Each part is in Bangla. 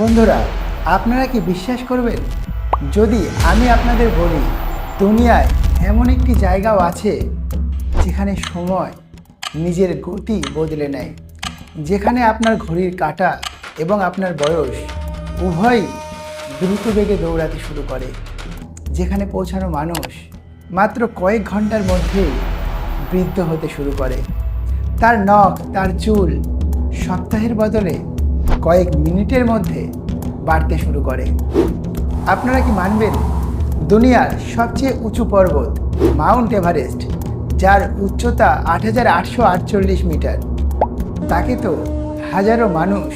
বন্ধুরা, আপনারা কি বিশ্বাস করবেন যদি আমি আপনাদের বলি দুনিয়ায় এমন একটি জায়গাও আছে যেখানে সময় নিজের গতি বদলে নেয়, যেখানে আপনার ঘড়ির কাঁটা এবং আপনার বয়স উভয়ই দ্রুত বেগে দৌড়াতে শুরু করে, যেখানে পৌঁছানো মানুষ মাত্র কয়েক ঘন্টার মধ্যেই বৃদ্ধ হতে শুরু করে, তার নখ তার চুল সপ্তাহের বদলে কয়েক মিনিটের মধ্যে বাড়তে শুরু করে। আপনারা কি মানবেন দুনিয়ার সবচেয়ে উঁচু পর্বত মাউন্ট এভারেস্ট, যার উচ্চতা ৮,৮৪৮ মিটার, তাকে তো হাজারো মানুষ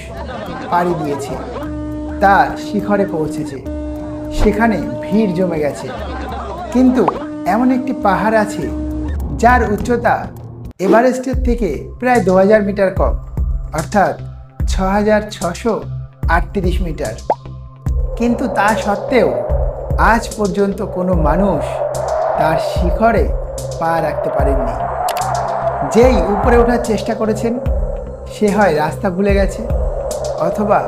পাড়ি দিয়েছে, তার শিখরে পৌঁছেছে, সেখানে ভিড় জমে গেছে। কিন্তু এমন একটি পাহাড় আছে যার উচ্চতা এভারেস্টের থেকে প্রায় ২,০০০ মিটার কম, অর্থাৎ ৬,৬৩৮ মিটার। কিন্তু তা সত্ত্বেও আজ পর্যন্ত কোনো মানুষ তার শিখরে পা রাখতে পারেননি। যেই উপরে ওঠার চেষ্টা করেছেন সে হয় রাস্তা ভুলে গেছে অথবা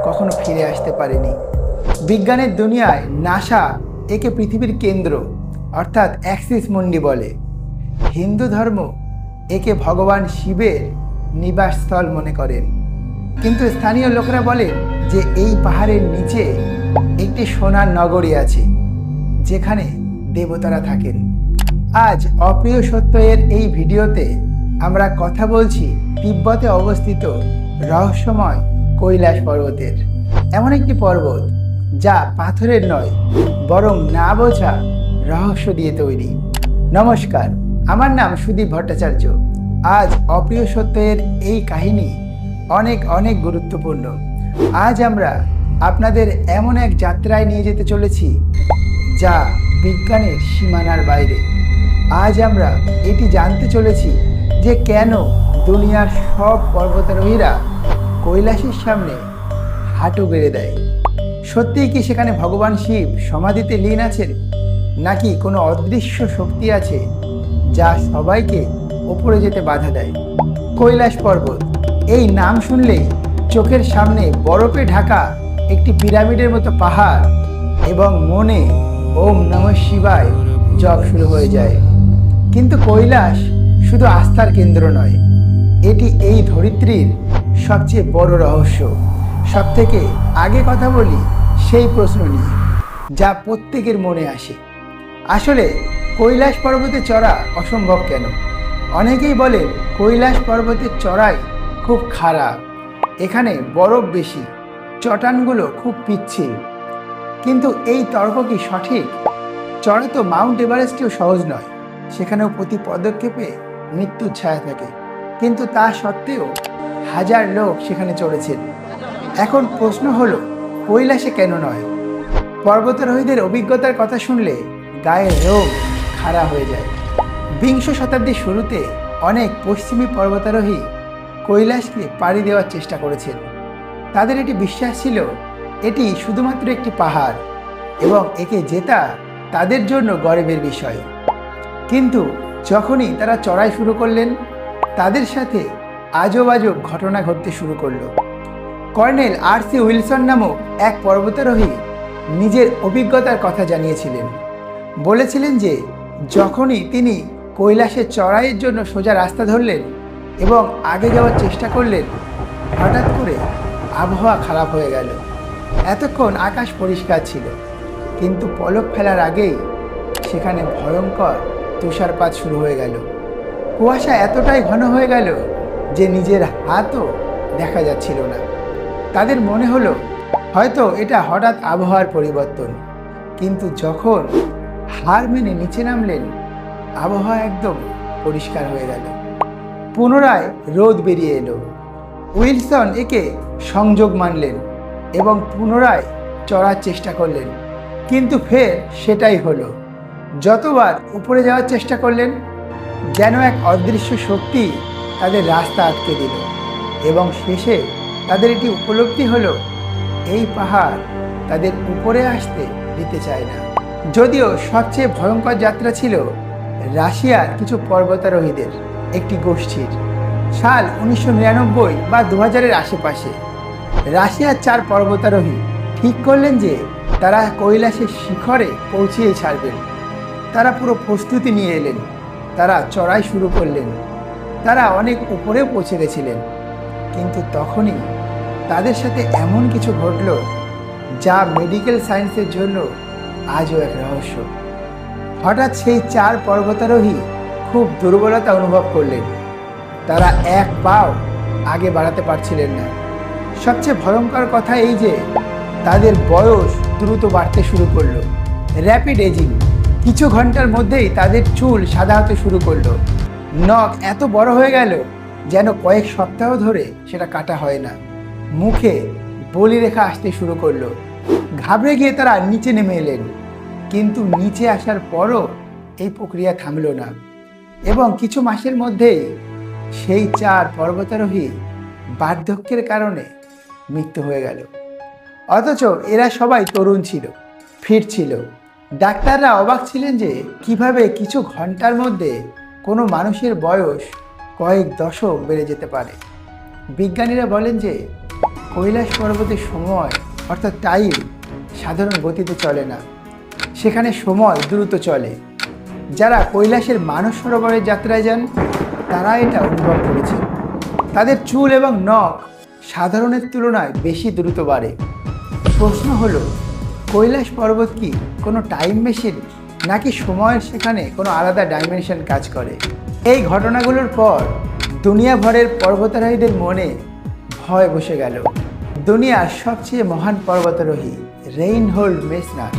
কখনো ফিরে আসতে পারেনি। বিজ্ঞানের দুনিয়ায় নাসা একে পৃথিবীর কেন্দ্র অর্থাৎ অ্যাক্সিস মুন্ডি বলে। হিন্দু ধর্ম একে ভগবান শিবের নিবাসস্থল মনে করেন। কিন্তু স্থানীয় লোকেরা বলেন যে এই পাহাড়ের নিচে একটি সোনার নগরী আছে, যেখানে দেবতারা থাকেন। আজ অপ্রিয় সত্য এর এই ভিডিওতে আমরা কথা বলছি তিব্বতে অবস্থিত রহস্যময় কৈলাস পর্বতের। এমন একটি পর্বত যা পাথরের নয়, বরং না বোঝা রহস্য দিয়ে তৈরি। নমস্কার, আমার নাম সুদীপ ভট্টাচার্য। আজ অপ্রিয় সত্য এর এই কাহিনী অনেক অনেক গুরুত্বপূর্ণ। আজ আমরা আপনাদের এমন এক যাত্রায় নিয়ে যেতে চলেছি যা বিজ্ঞানের সীমানার বাইরে। আজ আমরা এটি জানতে চলেছি যে কেন দুনিয়ার সব পর্বতারোহীরা কৈলাসের সামনে হাঁটু গেড়ে দেয়। সত্যিই কি সেখানে ভগবান শিব সমাধিতে লীন আছেন, নাকি কোনো অদৃশ্য শক্তি আছে যা সবাইকে ওপরে যেতে বাধা দেয়? কৈলাস পর্বত, এই নাম শুনলেই চোখের সামনে বরফে ঢাকা একটি পিরামিডের মতো পাহাড় এবং মনে ওম নমঃ শিবায় জপ শুরু হয়ে যায়। কিন্তু কৈলাস শুধু আস্থার কেন্দ্র নয়, এটি এই ধরিত্রীর সবচেয়ে বড় রহস্য। সবথেকে আগে কথা বলি সেই প্রশ্ন নিয়ে যা প্রত্যেকের মনে আসে। আসলে কৈলাস পর্বতে চড়া অসম্ভব কেন? অনেকেই বলেন কৈলাস পর্বতের চড়াই খুব খারাপ, এখানে বরফ বেশি, চটানগুলো খুব পিচ্ছিল। কিন্তু এই তর্ক কি সঠিক? চড়া তো মাউন্ট এভারেস্টেও সহজ নয়, সেখানেও প্রতি পদক্ষেপে মৃত্যুর ছায়া থাকে। কিন্তু তা সত্ত্বেও হাজার লোক সেখানে চড়েছেন। এখন প্রশ্ন হলো, কৈলাসে কেন নয়? পর্বতারোহীদের অভিজ্ঞতার কথা শুনলে গায়ের রোগ খাড়া হয়ে যায়। বিংশ শতাব্দীর শুরুতে অনেক পশ্চিমী পর্বতারোহী কৈলাসকে পাড়ি দেওয়ার চেষ্টা করেছেন। তাদের এটি বিশ্বাস ছিল এটি শুধুমাত্র একটি পাহাড় এবং একে জেতা তাদের জন্য গর্বের বিষয়। কিন্তু যখনই তারা চড়াই শুরু করলেন, তাদের সাথে আজব আজব ঘটনা ঘটতে শুরু করলো। Colonel R C. উইলসন নামক এক পর্বতারোহী নিজের অভিজ্ঞতার কথা জানিয়েছিলেন। বলেছিলেন যে যখনই তিনি কৈলাসের চড়াইয়ের জন্য সোজা রাস্তা ধরলেন এবং আগে যাওয়ার চেষ্টা করলেন, হঠাৎ করে আবহাওয়া খারাপ হয়ে গেল। এতক্ষণ আকাশ পরিষ্কার ছিল, কিন্তু পলক ফেলার আগেই সেখানে ভয়ঙ্কর তুষারপাত শুরু হয়ে গেল। কুয়াশা এতটাই ঘন হয়ে গেল যে নিজের হাতও দেখা যাচ্ছিল না। তাদের মনে হলো হয়তো এটা হঠাৎ আবহাওয়ার পরিবর্তন। কিন্তু যখন হার মেনে নিচে নামলেন, আবহাওয়া একদম পরিষ্কার হয়ে গেল। পুনরায় রোদ বেরিয়ে এলো। উইলসন একে সংযোগ মানলেন এবং পুনরায় চড়ার চেষ্টা করলেন। কিন্তু ফের সেটাই হলো। যতবার উপরে যাওয়ার চেষ্টা করলেন, যেন এক অদৃশ্য শক্তি তাদের রাস্তা আটকে দিল এবং শেষে তাদের এটি উপলব্ধি হলো এই পাহাড় তাদের উপরে আসতে দিতে চায় না। যদিও সবচেয়ে ভয়ঙ্কর যাত্রা ছিল রাশিয়ার কিছু পর্বতারোহীদের একটি গোষ্ঠীর। সাল 1999 বা 2000-এর আশেপাশে রাশিয়ার 4 পর্বতারোহী ঠিক করলেন যে তারা কৈলাসের শিখরে পৌঁছিয়ে ছাড়বেন। তারা পুরো প্রস্তুতি নিয়ে এলেন। তারা চড়াই শুরু করলেন। তারা অনেক উপরেও পৌঁছে গেছিলেন। কিন্তু তখনই তাদের সাথে এমন কিছু ঘটল যা মেডিকেল সায়েন্সের জন্য আজও এক রহস্য। হঠাৎ সেই 4 পর্বতারোহী খুব দুর্বলতা অনুভব করলেন। তারা এক পাও আগে বাড়াতে পারছিলেন না। সবচেয়ে ভয়ঙ্কর কথা এই যে তাদের বয়স দ্রুত বাড়তে শুরু করলো। Rapid aging. কিছু ঘন্টার মধ্যেই তাদের চুল সাদা হতে শুরু করলো। নখ এত বড় হয়ে গেল যেন কয়েক সপ্তাহ ধরে সেটা কাটা হয় না। মুখে বলিরেখা আসতে শুরু করলো। ঘাবড়ে গিয়ে তারা নিচে নেমে এলেন। কিন্তু নিচে আসার পরও এই প্রক্রিয়া থামল না এবং কিছু মাসের মধ্যেই সেই 4 পর্বতারোহী বার্ধক্যের কারণে মৃত্যু হয়ে গেল। অথচ এরা সবাই তরুণ ছিল, ফিট ছিল। ডাক্তাররা অবাক ছিলেন যে কিভাবে কিছু ঘন্টার মধ্যে কোনো মানুষের বয়স কয়েক দশক বেড়ে যেতে পারে। বিজ্ঞানীরা বলেন যে কৈলাস পর্বতের সময় অর্থাৎ টাইম সাধারণ গতিতে চলে না, সেখানে সময় দ্রুত চলে। যারা কৈলাসের মানস সরোবরের যাত্রায় যান তারা এটা অনুভব করেছে। তাদের চুল এবং নখ সাধারণের তুলনায় বেশি দ্রুত বাড়ে। প্রশ্ন হলো, কৈলাস পর্বত কি কোনো টাইম মেশিন, নাকি সময়ের সেখানে কোনো আলাদা ডাইমেনশন কাজ করে? এই ঘটনাগুলোর পর দুনিয়া ভরের পর্বতারোহীদের মনে ভয় বসে গেল। দুনিয়ার সবচেয়ে মহান পর্বতারোহী রেইনহোল্ড মেসনার,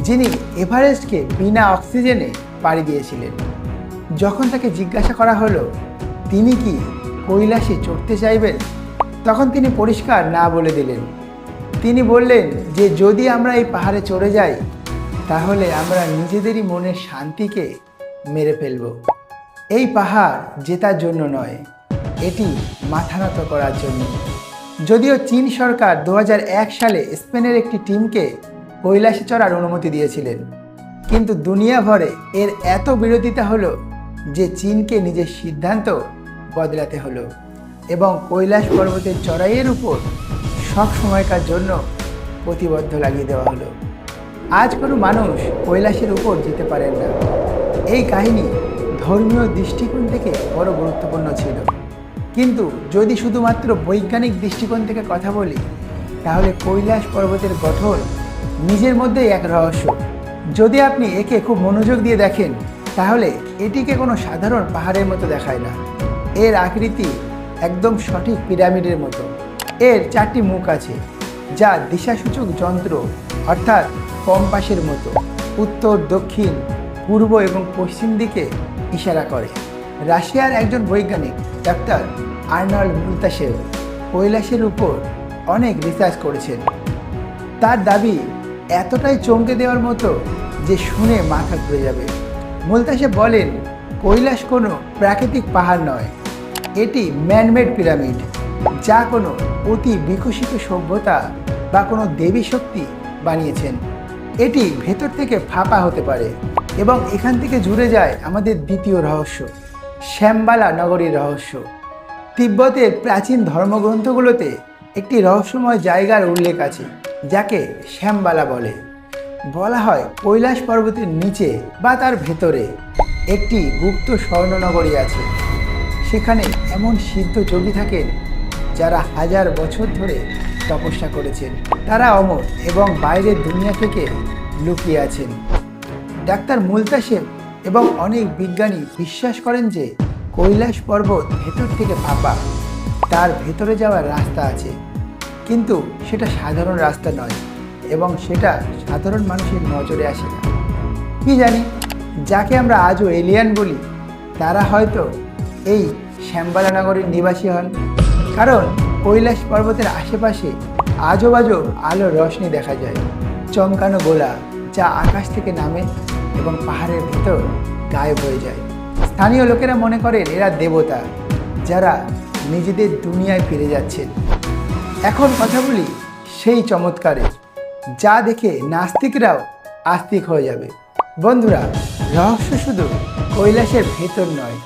যিনি এভারেস্টকে বিনা অক্সিজেনে পাড়ি দিয়েছিলেন, যখন তাকে জিজ্ঞাসা করা হলো তিনি কি কৈলাসে চড়তে চাইবেন, তখন তিনি পরিষ্কার না বলে দিলেন। তিনি বললেন যে যদি আমরা এই পাহাড়ে চড়ে যাই তাহলে আমরা নিজেদেরই মনের শান্তিকে মেরে ফেলব। এই পাহাড় জেতার জন্য নয়, এটি মাথা নত করার জন্য। যদিও চীন সরকার 2001 সালে স্পেনের একটি টিমকে কৈলাসে চড়ার অনুমতি দিয়েছিলেন, কিন্তু দুনিয়া ভরে এর এত বিরোধিতা হলো যে চীনকে নিজের সিদ্ধান্ত বদলাতে হলো এবং কৈলাস পর্বতের চড়াইয়ের উপর সব সময়কার জন্য প্রতিবদ্ধ লাগিয়ে দেওয়া হলো। আজ কোনো মানুষ কৈলাসের উপর যেতে পারেন না। এই কাহিনী ধর্মীয় দৃষ্টিকোণ থেকে বড় গুরুত্বপূর্ণ ছিল, কিন্তু যদি শুধুমাত্র বৈজ্ঞানিক দৃষ্টিকোণ থেকে কথা বলি তাহলে কৈলাস পর্বতের গঠন নিজের মধ্যেই এক রহস্য। যদি আপনি একে খুব মনোযোগ দিয়ে দেখেন তাহলে এটিকে কোনো সাধারণ পাহাড়ের মতো দেখায় না। এর আকৃতি একদম সঠিক পিরামিডের মতো। এর 4টি মুখ আছে যা দিশাসূচক যন্ত্র অর্থাৎ কম্পাসের মতো উত্তর, দক্ষিণ, পূর্ব এবং পশ্চিম দিকে ইশারা করে। রাশিয়ার একজন বৈজ্ঞানিক ডাক্তার আর্নল্ড মুলতাসেভ কৈলাসের উপর অনেক রিসার্চ করেছেন। তার দাবি এতটাই চমকে দেওয়ার মতো যে শুনে মাথা ঘুরে যাবে। মুলতাসেভ বলেন, কৈলাস কোনো প্রাকৃতিক পাহাড় নয়, এটি ম্যানমেড পিরামিড, যা কোনো অতি বিকশিত সভ্যতা বা কোনো দেবী শক্তি বানিয়েছেন। এটি ভেতর থেকে ফাঁপা হতে পারে এবং এখান থেকে জুড়ে যায় আমাদের দ্বিতীয় রহস্য, শ্যামবালা নগরীর রহস্য। তিব্বতের প্রাচীন ধর্মগ্রন্থগুলোতে একটি রহস্যময় জায়গার উল্লেখ আছে যাকে শ্যামবালা বলে। বলা হয় কৈলাস পর্বতের নিচে বা তার ভেতরে একটি গুপ্ত স্বর্ণনগরী আছে। সেখানে এমন সিদ্ধ যোগী থাকেন যারা হাজার বছর ধরে তপস্যা করেছেন। তারা অমর এবং বাইরের দুনিয়া থেকে লুকিয়ে আছেন। ডাক্তার মুলতাসেভ এবং অনেক বিজ্ঞানী বিশ্বাস করেন যে কৈলাস পর্বত ভেতর থেকে ফাঁপা, তার ভেতরে যাওয়ার রাস্তা আছে, কিন্তু সেটা সাধারণ রাস্তা নয় এবং সেটা সাধারণ মানুষের নজরে আসে না। কি জানি, যাকে আমরা আজও এলিয়ান বলি তারা হয়তো এই শ্যামবালা নগরীর নিবাসী হন, কারণ কৈলাস পর্বতের আশেপাশে আজব আজব আলোর রশ্মি দেখা যায়, চমকানো গোলা যা আকাশ থেকে নামে এবং পাহাড়ের ভিতর গায়েব হয়ে যায়। স্থানীয় লোকেরা মনে করেন এরা দেবতা যারা নিজেদের দুনিয়ায় ফিরে যাচ্ছেন। এখন কথা বলি সেই চমৎকারের, যা দেখে নাস্তিকরাও আস্তিক হয়ে যাবে। বন্ধুরা, রহস্য শুধু কৈলাসের ভেতর নয়,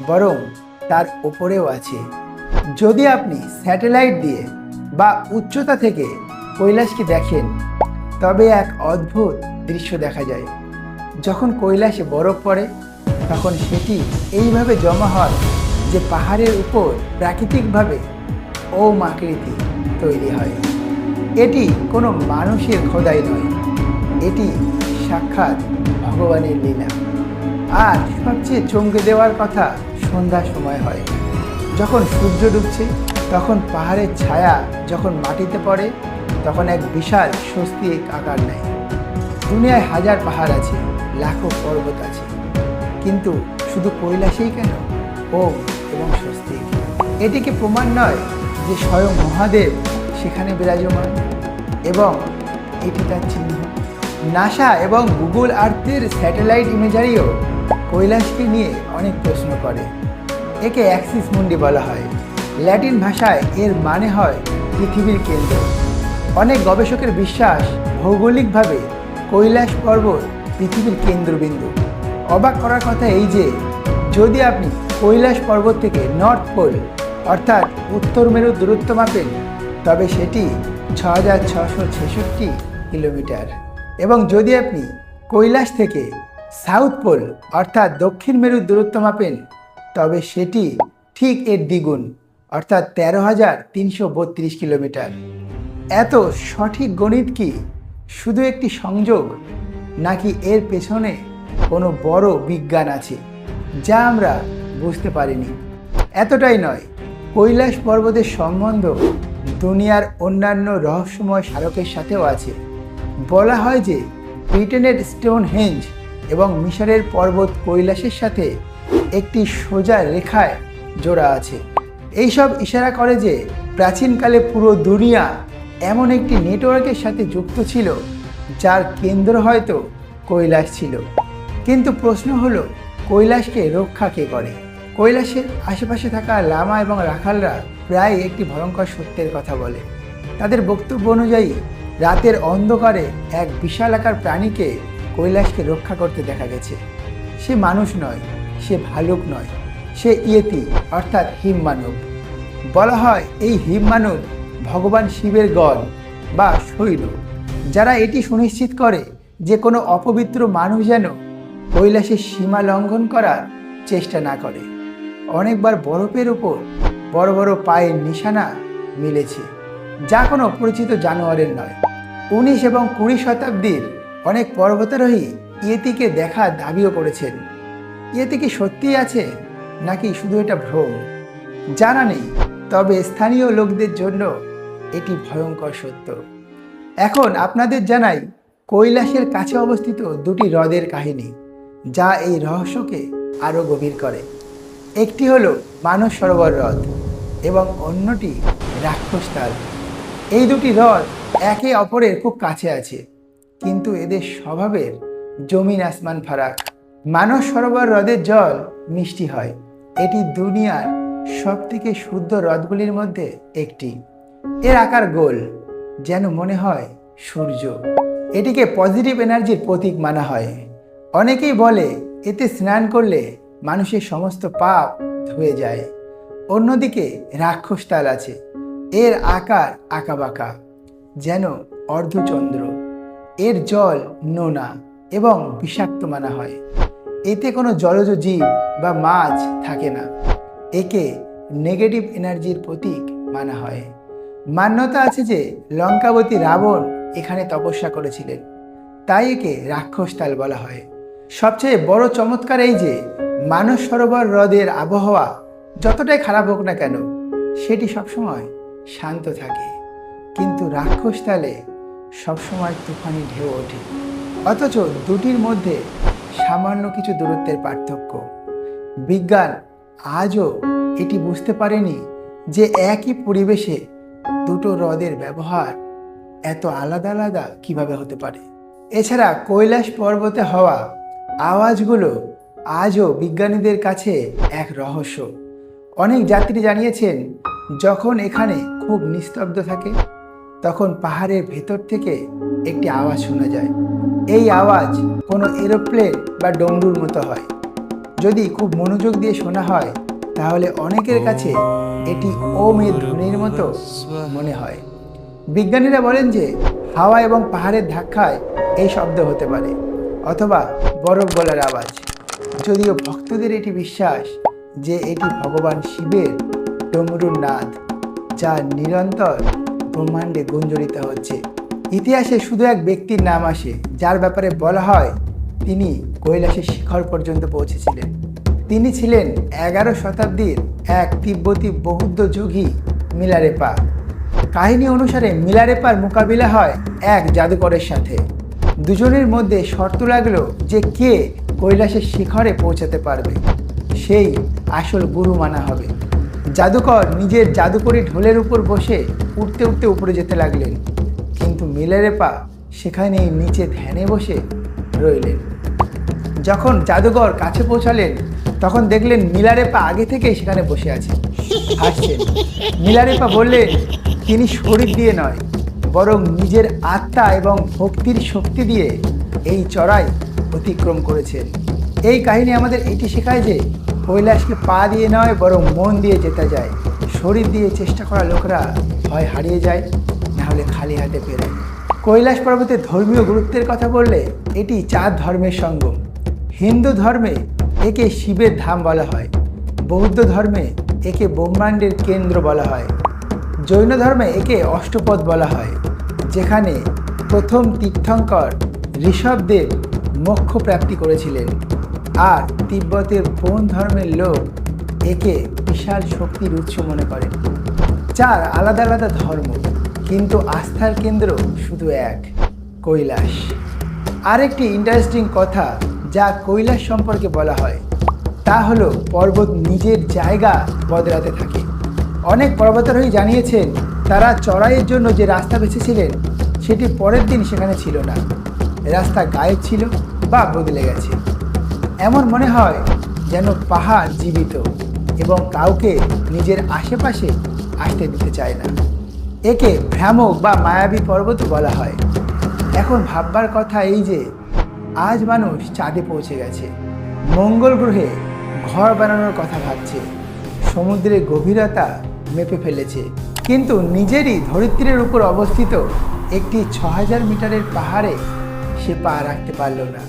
বরং তার ওপরেও আছে। যদি আপনি স্যাটেলাইট দিয়ে বা উচ্চতা থেকে কৈলাসকে দেখেন, তবে এক অদ্ভুত দৃশ্য দেখা যায়। যখন কৈলাসে বরফ পড়ে তখন সেটি এইভাবে জমা হয় যে পাহাড়ের উপর প্রাকৃতিকভাবে ওম আকৃতি তৈরি হয়। এটি কোনো মানুষের খোদাই নয়, এটি সাক্ষাৎ ভগবানের লীলা। আর সবচেয়ে চমকে দেওয়ার কথা সন্ধ্যার সময় হয়, যখন সূর্য ডুবছে, তখন পাহাড়ের ছায়া যখন মাটিতে পড়ে তখন এক বিশাল স্বস্তিক আকার নেয়। দুনিয়ায় হাজার পাহাড় আছে, লাখো পর্বত আছে, কিন্তু শুধু কৈলাসেই কেন ওম এবং স্বস্তিক? এটিকে প্রমাণ নয় যে স্বয়ং মহাদেব সেখানে বিরাজমান, এবং এটি তার চিহ্ন। নাসা এবং গুগল আর্থের স্যাটেলাইট ইমেজারিও কৈলাসকে নিয়ে অনেক প্রশ্ন করে। একে অ্যাক্সিস মুন্ডি বলা হয়। ল্যাটিন ভাষায় এর মানে হয় পৃথিবীর কেন্দ্র। অনেক গবেষকের বিশ্বাস, ভৌগোলিকভাবে কৈলাস পর্বত পৃথিবীর কেন্দ্রবিন্দু। অবাক করার কথা এই যে, যদি আপনি কৈলাস পর্বত থেকে নর্থ পোল অর্থাৎ উত্তর মেরুর দূরত্ব মাপেন, তবে সেটি ৬,৬৬৬ কিলোমিটার, এবং যদি আপনি কৈলাস থেকে সাউথ পোল অর্থাৎ দক্ষিণ মেরুর দূরত্ব মাপেন, তবে সেটি ঠিক এর দ্বিগুণ অর্থাৎ ১৩,৩৩২ কিলোমিটার। এত সঠিক গণিত কি শুধু একটি সংযোগ, নাকি এর পেছনে কোনো বড় বিজ্ঞান আছে যা আমরা বুঝতে পারিনি? এতটাই নয়, কৈলাস পর্বতের সম্বন্ধ দুনিয়ার অন্যান্য রহস্যময় স্মারকের সাথেও আছে। বলা হয় যে ব্রিটেনের স্টোনহেঞ্জ এবং মিশরের পর্বত কৈলাসের সাথে একটি সোজা রেখায় জোড়া আছে। এইসব ইশারা করে যে প্রাচীনকালে পুরো দুনিয়া এমন একটি নেটওয়ার্কের সাথে যুক্ত ছিল যার কেন্দ্র হয়তো কৈলাস ছিল। কিন্তু প্রশ্ন হলো, কৈলাসকে রক্ষা কে করে? কৈলাসের আশেপাশে থাকা লামা এবং রাখালরা প্রায় একটি ভয়ঙ্কর সত্যের কথা বলে। তাদের বক্তব্য অনুযায়ী রাতের অন্ধকারে এক বিশালাকার প্রাণীকে কৈলাসকে রক্ষা করতে দেখা গেছে। সে মানুষ নয়, সে ভালুক নয়, সে ইয়েতি অর্থাৎ হিমমানব। বলা হয় এই হিমমানব ভগবান শিবের গণ বা শৈল, যারা এটি সুনিশ্চিত করে যে কোনো অপবিত্র মানুষ যেন কৈলাসের সীমা লঙ্ঘন করার চেষ্টা না করে। অনেকবার বরফের উপর বড় বড় পায়ের নিশানা মিলেছে, যা কোনো পরিচিত জানোয়ারের নয়। ১৯ এবং ২০ শতাব্দীর অনেক পর্বতারোহী ইয়েতিকে দেখার দাবিও করেছেন। ইয়েতি কি সত্যিই আছে, নাকি শুধু এটা ভ্রম, জানা নেই। তবে স্থানীয় লোকদের জন্য এটি ভয়ঙ্কর সত্য। এখন আপনাদের জানাই কৈলাসের কাছে অবস্থিত দুটি হ্রদের কাহিনী, যা এই রহস্যকে আরও গভীর করে। একটি হলো মানস সরোবর হ্রদ এবং অন্যটি রাক্ষসতাল। এই দুটি হ্রদ একে অপরের খুব কাছে আছে, কিন্তু এদের স্বভাবের জমিন আসমান ফারাক। মানস সরোবর হ্রদের জল মিষ্টি হয়। এটি দুনিয়ার সবথেকে শুদ্ধ হ্রদগুলির মধ্যে একটি। এর আকার গোল, যেন মনে হয় সূর্য। এটিকে পজিটিভ এনার্জির প্রতীক মানা হয়। অনেকেই বলে এতে স্নান করলে মানুষের সমস্ত পাপ ধুয়ে যায়। অন্যদিকে রাক্ষসতাল আছে। এর আকার আঁকাবাঁকা, যেন অর্ধচন্দ্র। এর জল নোনা এবং বিষাক্ত মানা হয়। এতে কোনো জলজ জীব বা মাছ থাকে না। একে নেগেটিভ এনার্জির প্রতীক মানা হয়। মান্যতা আছে যে লঙ্কাবতী রাবণ এখানে তপস্যা করেছিলেন, তাই একে রাক্ষসতাল বলা হয়। সবচেয়ে বড় চমৎকার এই যে মানস সরোবর হ্রদের আবহাওয়া যতটাই খারাপ হোক না কেন, সেটি সবসময় শান্ত থাকে, কিন্তু রাক্ষসতালে সবসময় তুফানি ঢেউ ওঠে। অথচ দুটির মধ্যে সামান্য কিছু দূরত্বের পার্থক্য। বিজ্ঞান আজও এটি বুঝতে পারেনি যে একই পরিবেশে দুটো হ্রদের ব্যবহার এত আলাদা আলাদা কিভাবে হতে পারে। এছাড়া কৈলাস পর্বতে হওয়া আওয়াজগুলো আজও বিজ্ঞানীদের কাছে এক রহস্য। অনেক যাত্রী জানিয়েছেন, যখন এখানে খুব নিস্তব্ধ থাকে তখন পাহাড়ের ভেতর থেকে একটি আওয়াজ শোনা যায়। এই আওয়াজ কোনো এরোপ্লেন বা ডমরুর মতো হয়। যদি খুব মনোযোগ দিয়ে শোনা হয় তাহলে অনেকের কাছে এটি ওমের ধ্বনির মতো মনে হয়। বিজ্ঞানীরা বলেন যে হাওয়া এবং পাহাড়ের ধাক্কায় এই শব্দ হতে পারে, অথবা বরফ গলার আওয়াজ। যদিও ভক্তদের এটি বিশ্বাস যে এটি ভগবান শিবের ডমরুর নাদ, যা নিরন্তর ব্রহ্মাণ্ডে গুঞ্জরিত হচ্ছে। ইতিহাসে শুধু এক ব্যক্তির নাম আসে যার ব্যাপারে বলা হয় তিনি কৈলাসের শিখর পর্যন্ত পৌঁছেছিলেন। তিনি ছিলেন 11 শতাব্দীর এক তিব্বতী বৌদ্ধ যোগী মিলারেপা। কাহিনী অনুসারে মিলারেপার মোকাবিলা হয় এক জাদুকরের সাথে। দুজনের মধ্যে শর্ত লাগলো যে কে কৈলাসের শিখরে পৌঁছাতে পারবে সেই আসল গুরু মানা হবে। জাদুকর নিজের জাদুকরি ঢোলের উপর বসে উঠতে উঠতে উপরে যেতে লাগলেন, কিন্তু মিলারেপা সেখানেই নিচে ধ্যানে বসে রইলেন। যখন জাদুকর কাছে পৌঁছালেন তখন দেখলেন মিলারেপা আগে থেকেই সেখানে বসে আছে, হাসছেন। মিলারেপা বললেন তিনি শরীর দিয়ে নয়, বরং নিজের আত্মা এবং ভক্তির শক্তি দিয়ে এই চড়াই অতিক্রম করেছেন। এই কাহিনী আমাদের এটি শেখায় যে কৈলাসকে পা দিয়ে নয় বরং মন দিয়ে যেতে যায়। শরীর দিয়ে চেষ্টা করা লোকরা হয় হারিয়ে যায়, না হলে খালি হাতে ফেরে। কৈলাস পর্বতের ধর্মীয় গুরুত্বের কথা বললে এটি 4 ধর্মের সঙ্গম। হিন্দু ধর্মে একে শিবের ধাম বলা হয়, বৌদ্ধ ধর্মে একে ব্রহ্মাণ্ডের কেন্দ্র বলা হয়, জৈন ধর্মে একে অষ্টপদ বলা হয়, যেখানে প্রথম তীর্থঙ্কর ঋষভদেব মোক্ষ প্রাপ্তি করেছিলেন, আর তিব্বতের বৌদ্ধ ধর্মের লোক একে বিশাল শক্তির উৎস মনে করেন। 4 আলাদা আলাদা ধর্ম, কিন্তু আস্থার কেন্দ্র শুধু এক, কৈলাস। আরেকটি ইন্টারেস্টিং কথা যা কৈলাস সম্পর্কে বলা হয় তা হলো পর্বত নিজের জায়গা বদলাতে থাকে। অনেক পর্বতারোহী জানিয়েছেন তারা চড়াইয়ের জন্য যে রাস্তা বেছেছিলেন সেটি পরের দিন সেখানে ছিল না, রাস্তা গায়েব ছিল বা বদলে গেছে। এমন মনে হয় যেন পাহাড় জীবিত এবং কাউকে নিজের আশেপাশে আসতে দিতে চায় না। একে ভ্রামক বা মায়াবী পর্বত বলা হয়। এখন ভাববার কথা এই যে আজ মানুষ চাঁদে পৌঁছে গেছে, মঙ্গল গ্রহে ঘর বানানোর কথা ভাবছে, সমুদ্রের গভীরতা মেপে ফেলেছে, কিন্তু নিজেরই ধরিত্রীর উপর অবস্থিত একটি 6000 মিটারের পাহাড়ে সে পা রাখতে পারল না।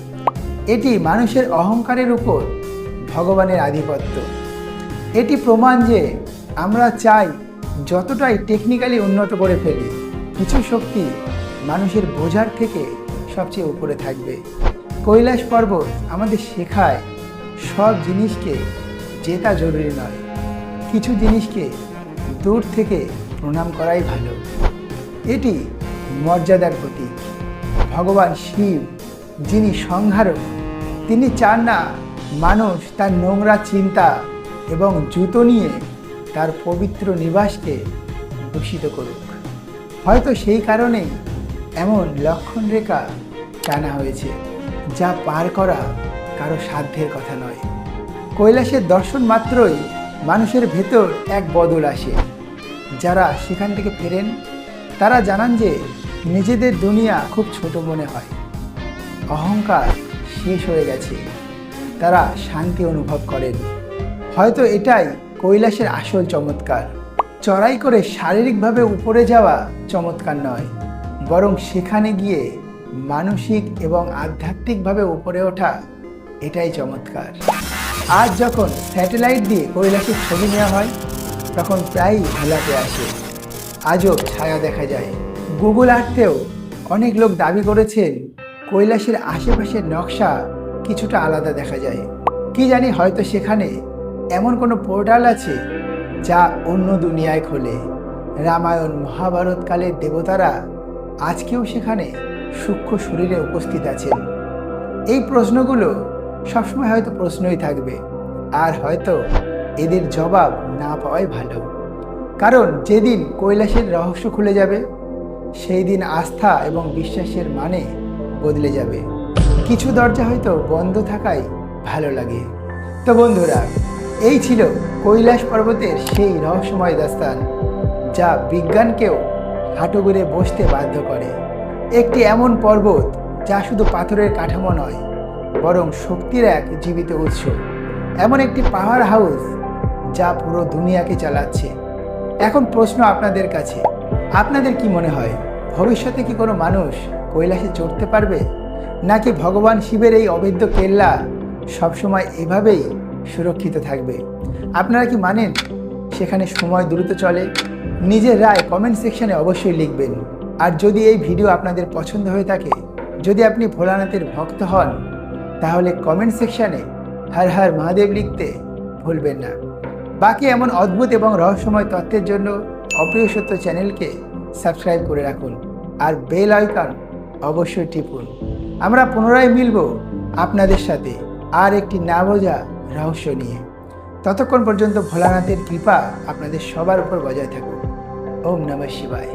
এটি মানুষের অহংকারের উপর ভগবানের আধিপত্য। এটি প্রমাণ যে আমরা চাই যতটাই টেকনিক্যালি উন্নত করে ফেলি, কিছু শক্তি মানুষের বোঝার থেকে সবচেয়ে উপরে থাকবে। কৈলাস পর্বত আমাদের শেখায় সব জিনিসকে জেতা জরুরি নয়, কিছু জিনিসকে দূর থেকে প্রণাম করাই ভালো। এটি মর্যাদার প্রতীক। ভগবান শিব যিনি সংহারক, তিনি চান না মানুষ তার নোংরা চিন্তা এবং জুতো নিয়ে তার পবিত্র নিবাসকে দূষিত করুক। হয়তো সেই কারণেই এমন লক্ষণ রেখা টানা হয়েছে, যা পার করা কারো সাধ্যের কথা নয়। কৈলাসের দর্শন মাত্রই মানুষের ভেতর এক বদল আসে। যারা সেখান থেকে ফেরেন তারা জানান যে নিজেদের দুনিয়া খুব ছোট মনে হয়, অহংকার শেষ হয়ে গেছে, তারা শান্তি অনুভব করেন। হয়তো এটাই কৈলাসের আসল চমৎকার। চড়াই করে শারীরিকভাবে উপরে যাওয়া চমৎকার নয়, বরং সেখানে গিয়ে মানসিক এবং আধ্যাত্মিকভাবে উপরে ওঠা, এটাই চমৎকার। আজ যখন স্যাটেলাইট দিয়ে কৈলাসের ছবি নেওয়া হয় তখন প্রায়ই ভোলাতে আসে, আজব ছায়া দেখা যায়। গুগল আর্থেও অনেক লোক দাবি করেছেন কৈলাসের আশেপাশের নকশা কিছুটা আলাদা দেখা যায়। কি জানি, হয়তো সেখানে এমন কোনো পোর্টাল আছে যা অন্য দুনিয়ায় খোলে। রামায়ণ মহাভারত কালের দেবতারা আজকেও সেখানে সূক্ষ্ম শরীরে উপস্থিত আছেন। এই প্রশ্নগুলো সবসময় হয়তো প্রশ্নই থাকবে, আর হয়তো এদের জবাব না পাওয়াই ভালো। কারণ যেদিন কৈলাসের রহস্য খুলে যাবে সেই দিন আস্থা এবং বিশ্বাসের মানে বদলে যাবে। কিছু দরজা হয়তো বন্ধ থাকাই ভালো লাগে। তো বন্ধুরা, এই ছিল কৈলাস পর্বতের সেই রহস্যময় দাস্তান যা বিজ্ঞানকেও হাঁটু গেড়ে বসতে বাধ্য করে। একটি এমন পর্বত যা শুধু পাথরের কাঠামো নয়, বরং শক্তির এক জীবিত উৎস। এমন একটি পাওয়ার হাউস যা পুরো দুনিয়াকে চালাচ্ছে। এখন প্রশ্ন আপনাদের কাছে, আপনাদের কি মনে হয়, ভবিষ্যতে কি কোনো মানুষ কৈলাসে চড়তে পারবে, নাকি ভগবান শিবের এই অভেদ্য কেল্লা সবসময় এভাবেই সুরক্ষিত থাকবে? আপনারা কি মানেন সেখানে সময় দ্রুত চলে? নিজের রায় কমেন্ট সেকশনে অবশ্যই লিখবেন। আর যদি এই ভিডিও আপনাদের পছন্দ হয়ে থাকে, যদি আপনি ভোলানাথের ভক্ত হন, তাহলে কমেন্ট সেকশনে হর হর মহাদেব লিখতে ভুলবেন না। বাকি এমন অদ্ভুত এবং রহস্যময় তথ্যের জন্য অপ্রিয় সত্য চ্যানেলকে সাবস্ক্রাইব করে রাখুন আর বেল আইকন অবশ্যই টিপুন। আমরা পুনরায় মিলব আপনাদের সাথে আর একটি না বোঝা রহস্য নিয়ে। ততক্ষণ পর্যন্ত ভোলানাথের কৃপা আপনাদের সবার উপর বজায় থাকুক। ওম নমঃ শিবায়।